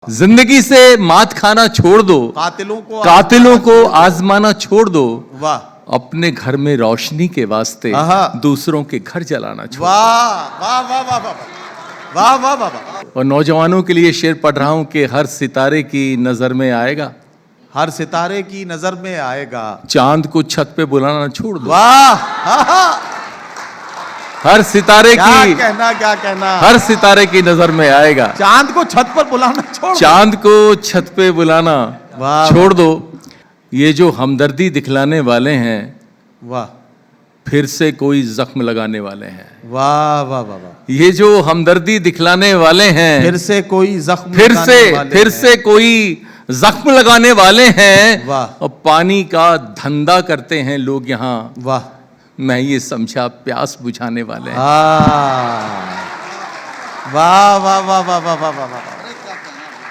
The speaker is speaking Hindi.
जिंदगी से मात खाना छोड़ दो, कातिलों को आजमाना छोड़ दो, वाह, अपने घर में रोशनी के वास्ते दूसरों के घर जलाना छोड़ दो। वाह वाह वाह वाह वाह वाह वाह वाह वाह। और नौजवानों के लिए शेर पढ़ रहा हूं कि हर सितारे की नजर में आएगा, हर सितारे की नजर में आएगा, चांद को छत पे बुलाना छोड़ दो। वाह, हर सितारे क्या की कहना, हर सितारे की नजर में आएगा, चांद को छत पर बुलाना छोड़ दो। चांद को छत पे बुलाना वाह, छोड़ दो। ये जो हमदर्दी दिखलाने वाले हैं, वाह, फिर से कोई जख्म लगाने वाले हैं। वाह वाह वाह वाह। ये जो हमदर्दी दिखलाने वाले हैं, फिर से कोई जख्म फिर से कोई जख्म लगाने वाले हैं। वाह। और पानी का धंधा करते हैं लोग यहाँ, वाह, मैं ये समझा प्यास बुझाने वाले हैं। वाह वाह वाह वाह वाह वाह वाह वाह।